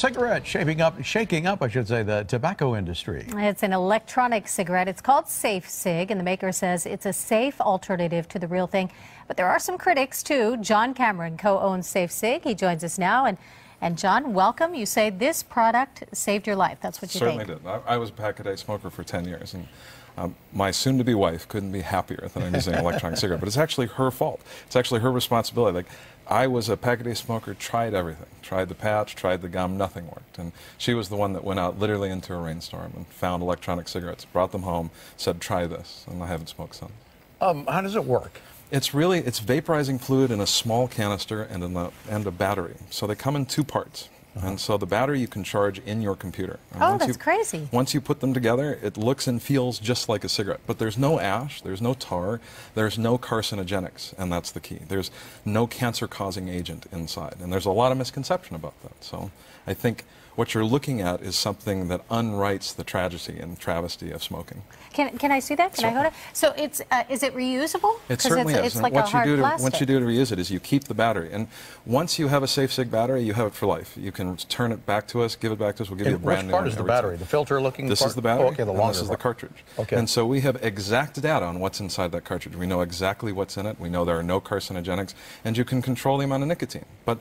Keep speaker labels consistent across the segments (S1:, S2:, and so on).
S1: cigarette shaking up, I should say, the tobacco industry.
S2: It's an electronic cigarette. It's called Safe Cig, and the maker says it's a safe alternative to the real thing. But there are some critics, too. John Cameron co-owns Safe Cig. He joins us now. And John, welcome. You say this product saved your life. That's what you think.
S3: Certainly did. I was a pack-a-day smoker for 10 years, and my soon-to-be wife couldn't be happier than I'm using an electronic cigarette. But it's actually her fault. It's actually her responsibility. Like, I was a pack-a-day smoker, tried everything. Tried the patch, tried the gum, nothing worked. And she was the one that went out literally into a rainstorm and found electronic cigarettes, brought them home, said, try this, and I haven't smoked since.
S1: How does it work?
S3: It's vaporizing fluid in a small canister and a battery. So they come in two parts. And so the battery you can charge in your computer. And
S2: oh, that's crazy.
S3: Once you put them together, it looks and feels just like a cigarette. But there's no ash, there's no tar, there's no carcinogenics, and that's the key. There's no cancer-causing agent inside. And there's a lot of misconception about that. So I think what you're looking at is something that unwrites the tragedy and travesty of smoking.
S2: Can I see that? Can I hold it? So it's is it reusable?
S3: It certainly is.
S2: It's like a hard plastic.
S3: What you do to reuse it is you keep the battery, and once you have a Safe Cig battery, you have it for life. You can turn it back to us, give it back to us. We'll give you a brand new one.
S1: Which part is the battery? The filter-looking part?
S3: This is the battery.
S1: Oh, okay, the longer
S3: this is the cartridge.
S1: Okay.
S3: And so we have exact data on what's inside that cartridge. We know exactly what's in it. We know there are no carcinogenics, and you can control the amount of nicotine. But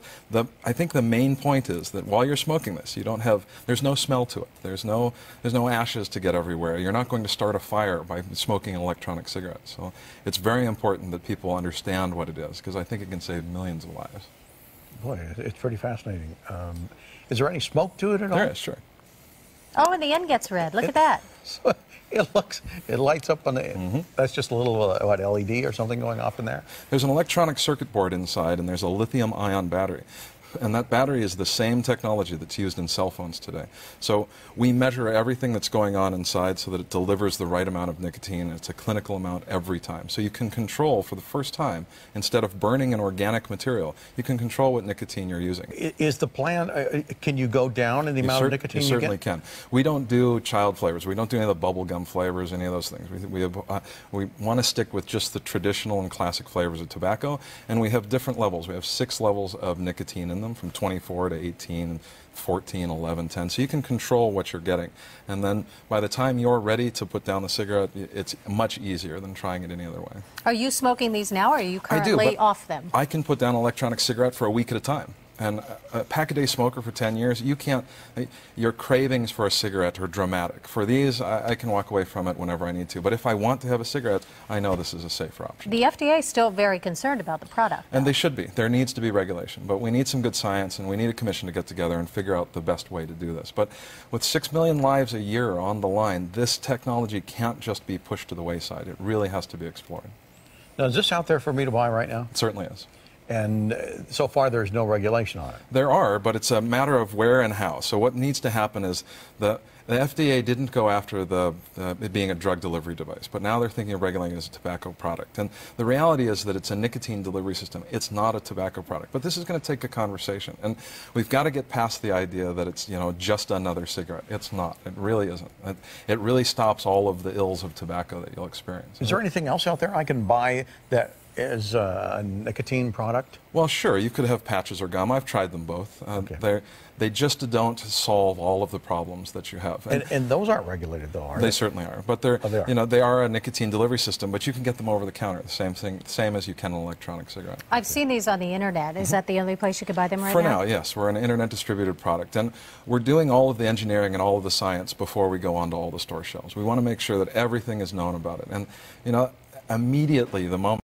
S3: I think the main point is that while you're smoking this, there's no smell to it. There's no ashes to get everywhere. You're not going to start a fire by smoking an electronic cigarette. So it's very important that people understand what it is, because I think it can save millions of lives.
S1: Boy, it's pretty fascinating. Is there any smoke to it at all?
S3: There is, sure.
S2: Oh, and the end gets red. Look at that.
S1: So it lights up on the, that's just a little, what, LED or something going off in there?
S3: There's an electronic circuit board inside, and there's a lithium-ion battery. And that battery is the same technology that's used in cell phones today. So we measure everything that's going on inside so that it delivers the right amount of nicotine. It's a clinical amount every time. So you can control, for the first time, instead of burning an organic material, you can control what nicotine you're using.
S1: Is the plan, can you go down in the amount of nicotine you get?
S3: You certainly can. We don't do child flavors. We don't do any of the bubble gum flavors, any of those things. We want to stick with just the traditional and classic flavors of tobacco, and we have different levels. We have 6 levels of nicotine in them, from 24 to 18, 14, 11, 10. So you can control what you're getting. And then by the time you're ready to put down the cigarette, it's much easier than trying it any other way.
S2: Are you smoking these now, or are you currently off them?
S3: I can put down an electronic cigarette for a week at a time. And a pack-a-day smoker for 10 years, you can't, your cravings for a cigarette are dramatic. For these, I can walk away from it whenever I need to. But if I want to have a cigarette, I know this is a safer option.
S2: The FDA is still very concerned about the product, though.
S3: And they should be. There needs to be regulation. But we need some good science, and we need a commission to get together and figure out the best way to do this. But with 6 million lives a year on the line, this technology can't just be pushed to the wayside. It really has to be explored.
S1: Now, is this out there for me to buy right now?
S3: It certainly is.
S1: And so far, there's no regulation on it.
S3: There are, but it's a matter of where and how. So what needs to happen is the FDA didn't go after it being a drug delivery device, but now they're thinking of regulating it as a tobacco product. And the reality is that it's a nicotine delivery system. It's not a tobacco product. But this is going to take a conversation. And we've got to get past the idea that it's, just another cigarette. It's not. It really isn't. It really stops all of the ills of tobacco that you'll experience.
S1: Is there anything else out there I can buy that is a nicotine product?
S3: Well, sure. You could have patches or gum. I've tried them both.
S1: Okay.
S3: They just don't solve all of the problems that you have.
S1: And those aren't regulated, though, are they?
S3: They certainly are. But they are a nicotine delivery system, but you can get them over the counter, the same as you can an electronic cigarette.
S2: I've seen these on the internet. Is that the only place you could buy them right now?
S3: For now, yes. We're an internet distributed product, and we're doing all of the engineering and all of the science before we go onto all the store shelves. We want to make sure that everything is known about it. And, immediately, the moment